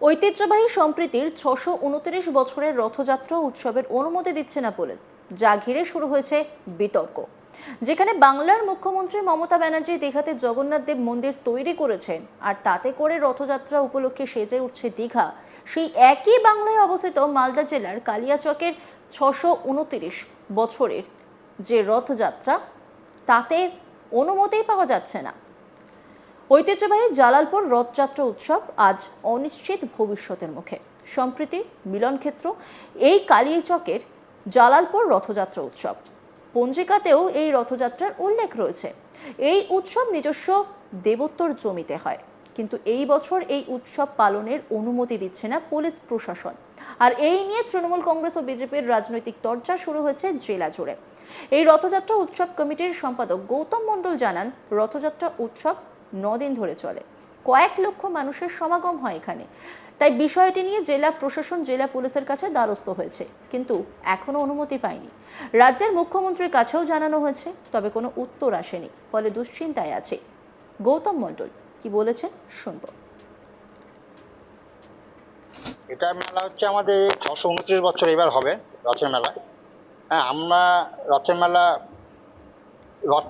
ঐতিহ্যবাহী সম্প্রীতির 629 বছরের রথযাত্রা উৎসবের অনুমতি দিচ্ছে না পুলিশ, যা ঘিরে শুরু হয়েছে বিতর্ক। যেখানে বাংলার মুখ্যমন্ত্রী মমতা ব্যানার্জি দীঘাতে জগন্নাথ দেব মন্দির তৈরি করেছেন, আর তাতে করে রথযাত্রা উপলক্ষে সেজে উঠছে দীঘা, সেই একই বাংলায় অবস্থিত মালদা জেলার কালিয়াচকের 629 বছরের যে রথযাত্রা, তাতে অনুমতিই পাওয়া যাচ্ছে না। ঐতিহ্যবাহী জালালপুর রথযাত্রা উৎসব আজ অনিশ্চিত ভবিষ্যতের মুখে। সম্প্রীতি মিলনক্ষেত্র এই কালিয়াচকের জালালপুর রথযাত্রা উৎসব পঞ্জিকাতেও এই রথযাত্রার উল্লেখ রয়েছে। এই উৎসব নিজস্ব দেবোত্তর জমিতে হয়, কিন্তু এই বছর এই উৎসব পালনের অনুমতি দিচ্ছে না পুলিশ প্রশাসন। আর এই নিয়ে তৃণমূল কংগ্রেস ও বিজেপির রাজনৈতিক চর্চা শুরু হয়েছে জেলা জুড়ে। এই রথযাত্রা উৎসব কমিটির সম্পাদক গৌতম মণ্ডল জানান, রথযাত্রা উৎসব 9 দিন ধরে চলে, কয়েক লক্ষ মানুষের সমাগম হয় এখানে। তাই বিষয়টি নিয়ে জেলা প্রশাসন জেলা পুলিশের কাছে দ্বারস্থ হয়েছে, কিন্তু এখনো অনুমতি পায়নি। রাজ্যের মুখ্যমন্ত্রীর কাছেও জানানো হয়েছে, তবে কোনো উত্তর আসেনি, ফলে দুশ্চিন্তায় আছে। গৌতম মণ্ডল কি বলেছেন শুনবো। এটা মেলা হচ্ছে আমাদের 629 বছর এবার হবে রথের মেলা। হ্যাঁ, আমরা রথের মেলা রথ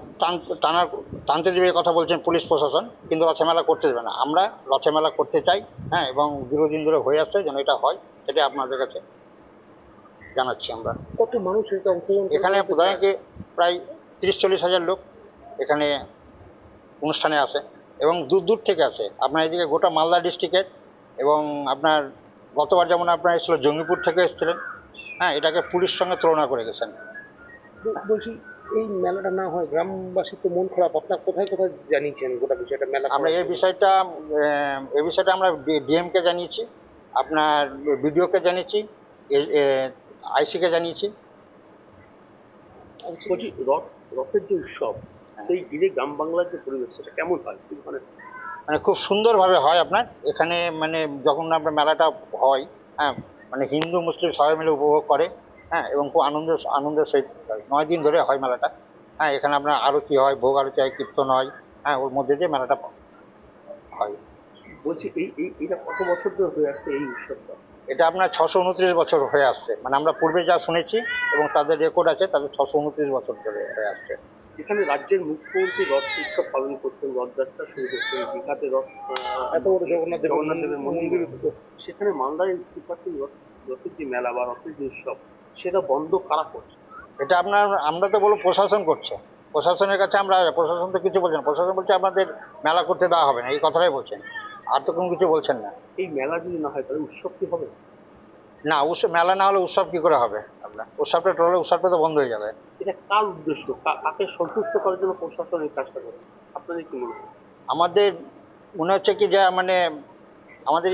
টানতে দেবে কথা বলছেন পুলিশ প্রশাসন, কিন্তু রথের মেলা করতে দেবে না। আমরা রথের মেলা করতে চাই, হ্যাঁ, এবং দীর্ঘদিন ধরে হয়ে আসছে, যেন এটা হয় সেটা আপনাদের কাছে জানাচ্ছি। আমরা কত মানুষ এখানে প্রধানত প্রায় 30-40 হাজার লোক এখানে অনুষ্ঠানে আসে, এবং দূর দূর থেকে আসে। আপনার এদিকে গোটা মালদা ডিস্ট্রিক্টের, এবং আপনার গতবার যেমন আপনার এসেছিল জঙ্গিপুর থেকে এসেছিলেন। হ্যাঁ, এটাকে পুলিশ সঙ্গে তুলনা করে গেছেন। বলছি, এই মেলাটা না হয় গ্রামবাসী তো মন খারাপ, আপনার কোথায় কোথায় জানিয়েছেন গোটা বিষয়টা মেলা? আমরা এই বিষয়টা আমরা ডিএমকে জানিয়েছি, আপনার বিডিওকে জানিয়েছি, আইসিকে জানিয়েছি। বলছি, রথের যে উৎসব, সেই ঘিরে গ্রাম বাংলার যে পরিবেশ, সেটা কেমন হয়? মানে খুব সুন্দরভাবে হয় আপনার এখানে। মানে যখন আপনার মেলাটা হয়, হ্যাঁ, মানে হিন্দু মুসলিম সবাই মিলে উপভোগ করে। হ্যাঁ, এবং খুব আনন্দের সহিত হয়। 9 দিন ধরে হয় মেলাটা। হ্যাঁ, এখানে আপনার আরতি হয়, ভোগ আরতি হয়, কীর্তন হয়। হ্যাঁ, ওর মধ্যে দিয়ে মেলাটা হয়। বলছি, এটা কত বছর ধরে হয়ে আসছে এই উৎসবটা? এটা আপনার 629 বছর হয়ে আসছে। মানে আমরা পূর্বে যা শুনেছি এবং তাদের রেকর্ড আছে, তাদের 629 বছর ধরে হয়ে আসছে। যেখানে রাজ্যের মুখ্যমন্ত্রী রথ উৎসব পালন করতেন, রথযাত্রা শুরু করতেন, দীঘাতে রথ এত বড় জগন্নাথ দেবের মন্দির, সেখানে মালদার রথের যে মেলা বা রথের যে উৎসব, সেটা বন্ধ কারা করছে? এটা আমরা তো বলবো প্রশাসন করছে। প্রশাসনের কাছে আমরা, প্রশাসন তো কিছু বলছেন, প্রশাসন বলছে আমাদের মেলা করতে দেওয়া হবে না, এই কথাটাই বলছেন, আর তো কোনো কিছু বলছেন না। এই মেলা যদি না হয় তাহলে উৎসব কি হবে? না, মেলা না হলে উৎসব কি করে হবে? আপনার উৎসবটা তো বন্ধ হয়ে যাবে। এটা কার উদ্দেশ্য, কাকে সন্তুষ্ট করার জন্য প্রশাসন এই কাজটা করে? আপনাদের কি মনে হয়? আমাদের মনে হচ্ছে কি, যা মানে আমাদের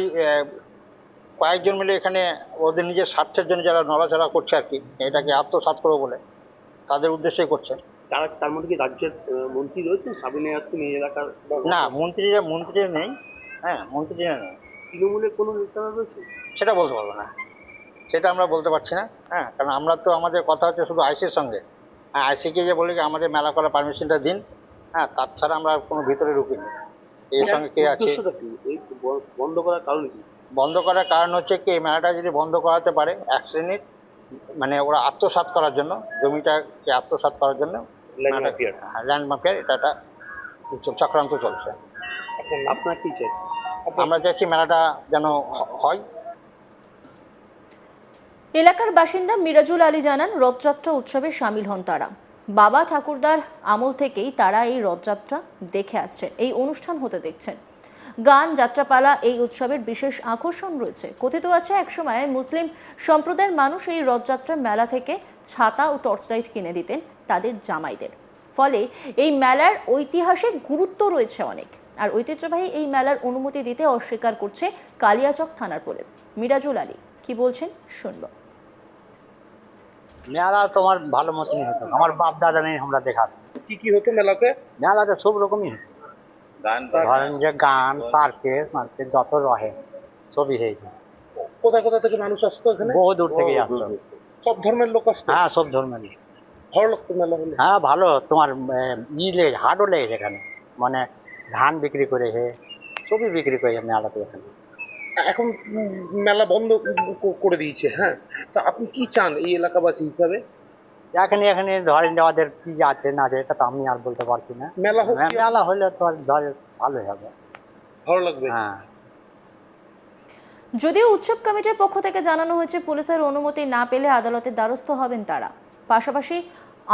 কয়েকজন মিলে এখানে ওদের নিজের স্বার্থের জন্য যারা নড়াচড়া করছে আর কি, এটাকে আত্মসাৎ করবো বলে তাদের উদ্দেশ্যেই করছে। তার মধ্যে কি রাজ্যের মন্ত্রী রয়েছেন? সাবিনা ইয়াসমিন এই এলাকার? না, মন্ত্রীরা নেই। হ্যাঁ, মন্ত্রীরা নেই। তৃণমূলের কোনো নেতারা রয়েছে? সেটা বলতে পারবো না, সেটা আমরা বলতে পারছি না। হ্যাঁ, কারণ আমরা তো, আমাদের কথা হচ্ছে শুধু আইসির সঙ্গে। হ্যাঁ, আইসিকে যে বলি আমাদের মেলা করার পারমিশনটা দিন, হ্যাঁ, তাছাড়া আমরা কোনো ভিতরে ঢুকিনি। এর সঙ্গে কে আছে? বন্ধ করার কারণ কি? বন্ধ করার কারণ হচ্ছে কি, এই মেলাটা যদি বন্ধ করাতে পারে এক শ্রেণীর, মানে ওরা আত্মসাৎ করার জন্য, জমিটাকে আত্মসাৎ করার জন্য ল্যান্ড মাফিয়ার এটা একটা চক্রান্ত চলছে। আপনার কি চাই? আমরা চাইছি মেলাটা যেন হয়। এলাকার বাসিন্দা মিরাজুল আলী জানান, রথযাত্রা উৎসবে সামিল হন তারা। বাবা ঠাকুরদার আমল থেকেই তারা এই রথযাত্রা দেখে আসছেন, এই অনুষ্ঠান হতে দেখছেন। গান, যাত্রাপালা এই উৎসবের বিশেষ আকর্ষণ রয়েছে। কথিত আছে, একসময় মুসলিম সম্প্রদায়ের মানুষ এই রথযাত্রা মেলা থেকে ছাতা ও টর্চ লাইট কিনে দিতেন তাদের জামাইদের। ফলে এই মেলার ঐতিহাসিক গুরুত্ব রয়েছে অনেক। আর ঐতিহ্যবাহী এই মেলার অনুমতি দিতে অস্বীকার করছে কালিয়াচক থানার পুলিশ। মিরাজুল আলী কি বলছেন শুনবো। মেলা তোমার ভালো মতনই হতো, আমার বাপ দাদা নেই আমরা দেখা। কি হতো মেলাতে? মেলাতে সব রকমই হতো, ধরেন যে গান, সার্কেস মার্কেট যত রহে সবই হয়েছে। কোথায় কোথা থেকে মানুষ আসতো এখানে? বহু দূর থেকে আসতো। সব ধর্মের লোক আসতো? হ্যাঁ, সব ধর্মের। ভালো লাগতো মেলা হলে? হ্যাঁ, ভালো। তোমার হাটও লেগেছে এখানে, মানে ধান বিক্রি করে সবই বিক্রি করে মেলাতে এখানে। এখন মেলা বন্ধ করে দিয়েছে, হ্যাঁ, তা আপনি কি চান এই এলাকাবাসী হিসাবে? এখানে এখানে ধরেন যে ওদের কি আছে না আছে এটা তো আমি আর বলতে পারছি না। মেলা হোক, কি মেলা হলে তো আর ধরে ভালোই হবে। ভালো লাগবে। হ্যাঁ, যদিও উৎসব কমিটির পক্ষ থেকে জানানো হয়েছে পুলিশের অনুমতি না পেলে আদালতের দ্বারস্থ হবেন তারা, পাশাপাশি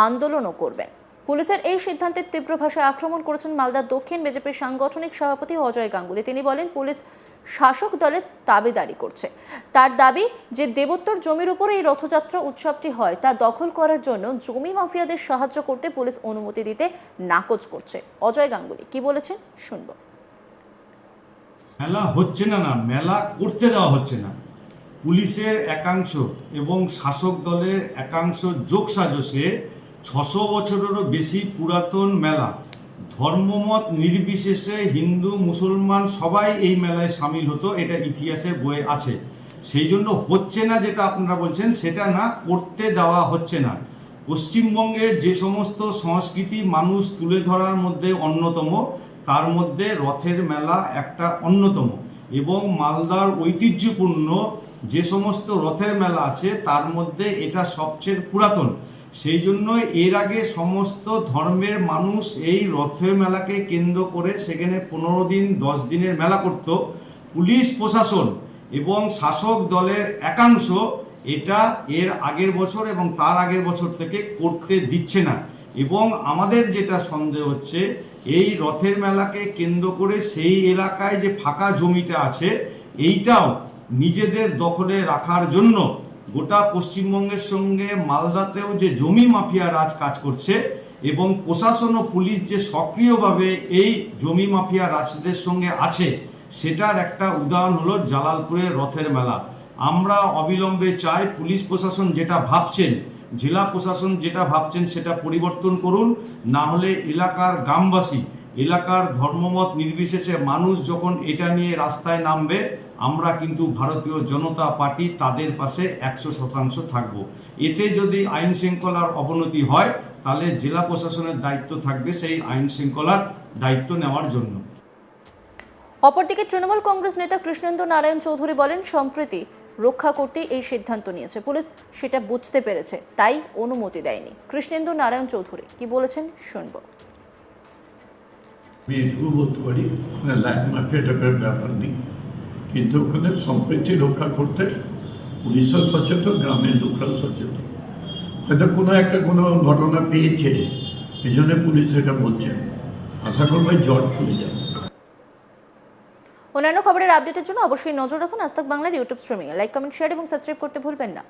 আন্দোলনও করবেন। পুলিশের এই সিদ্ধান্তের তীব্র ভাষায় আক্রমণ করেছেন মালদা দক্ষিণ বিজেপির সাংগঠনিক সভাপতি অজয় গাঙ্গুলি। তিনি বলেন, পুলিশ শাসক দলের দাবিদারি করছে। তার দাবি যে দেবোত্তর জমির উপর এই রথযাত্রা উৎসবটি হয় তা দখল করার জন্য জমি মাফিয়াদের সাহায্য করতে পুলিশ অনুমতি দিতে নাকচ করছে। অজয় গাঙ্গুলি কি বলেছেন শুনব। মেলা হচ্ছে না, মেলা করতে দেওয়া হচ্ছে না। পুলিশের একাংশ এবং শাসক দলের একাংশ যোগসাজশে 600 বছরেরও বেশি পুরাতন মেলা, ধর্মমত নির্বিশেষে হিন্দু মুসলমান সবাই এই মেলায় সামিল হতো, এটা ইতিহাসের বইয়ে আছে। সেই জন্য হচ্ছে না যেটা আপনারা বলছেন সেটা না, করতে দেওয়া হচ্ছে না। পশ্চিমবঙ্গের যে সমস্ত সংস্কৃতি মানুষ তুলে ধরার মধ্যে অন্যতম, তার মধ্যে রথের মেলা একটা অন্যতম, এবং মালদার ঐতিহ্যপূর্ণ যে সমস্ত রথের মেলা আছে তার মধ্যে এটা সবচেয়ে পুরাতন। সেই জন্য এর আগে সমস্ত ধর্মের মানুষ এই রথের মেলাকে কেন্দ্র করে সেখানে 15 দিন 10 দিনের মেলা করত। পুলিশ প্রশাসন এবং শাসক দলের একাংশ এটা এর আগের বছর এবং তার আগের বছর থেকে করতে দিচ্ছে না। এবং আমাদের যেটা সন্দেহ হচ্ছে, এই রথের মেলাকে কেন্দ্র করে সেই এলাকায় যে ফাঁকা জমিটা আছে এইটাও নিজেদের দখলে রাখার জন্য গোটা পশ্চিমবঙ্গের সঙ্গে মালদাতেও যে জমি মাফিয়া রাজ কাজ করছে, এবং প্রশাসন ও পুলিশ যে সক্রিয়ভাবে এই জমি মাফিয়া রাজদের সঙ্গে আছে, সেটার একটা উদাহরণ হলো জালালপুরের রথের মেলা। আমরা অবিলম্বে চাই পুলিশ প্রশাসন যেটা ভাবছেন, জেলা প্রশাসন যেটা ভাবছেন সেটা পরিবর্তন করুন, না হলে এলাকার গ্রামবাসী, এলাকার ধর্মমত নির্বিশেষে মানুষ যখন এটা নিয়ে রাস্তায় নামবে, আমরা কিন্তু ভারতীয় জনতা পার্টি তাদের পাশে 100% থাকব। এতে যদি আইন শৃঙ্খলার অবনতি হয় তাহলে জেলা প্রশাসনের দায়িত্ব থাকবে সেই আইন শৃঙ্খলার দায়িত্ব নেওয়ার জন্য। অপরদিকে তৃণমূল কংগ্রেস নেতা কৃষ্ণেন্দু নারায়ণ চৌধুরী বলেন, সম্প্রীতি রক্ষা করতে এই সিদ্ধান্ত নিয়েছে পুলিশ, সেটা বুঝতে পেরেছে তাই অনুমতি দেয়নি। কৃষ্ণেন্দু নারায়ণ চৌধুরী কি বলেছেন শুনব। আমি এটুকু বলতে পারি, ওখানে ল্যান্ড মাফিয়া টাইপের ব্যাপার নেই, কিন্তু ওখানে সম্প্রীতি রক্ষা করতে পুলিশও সচেতন, গ্রামের লোকরাও সচেতন। হয়তো কোনো ঘটনা পেয়েছে, এই জন্য পুলিশ এটা বলছে। আশা করবো জট খুলে যাবে। অন্যান্য খবরের আপডেটের জন্য অবশ্যই নজর রাখুন আজ তাক বাংলার ইউটিউব স্ট্রিমিং এ। লাইক, কমেন্ট, শেয়ার এবং সাবস্ক্রাইব করতে ভুলবেন না।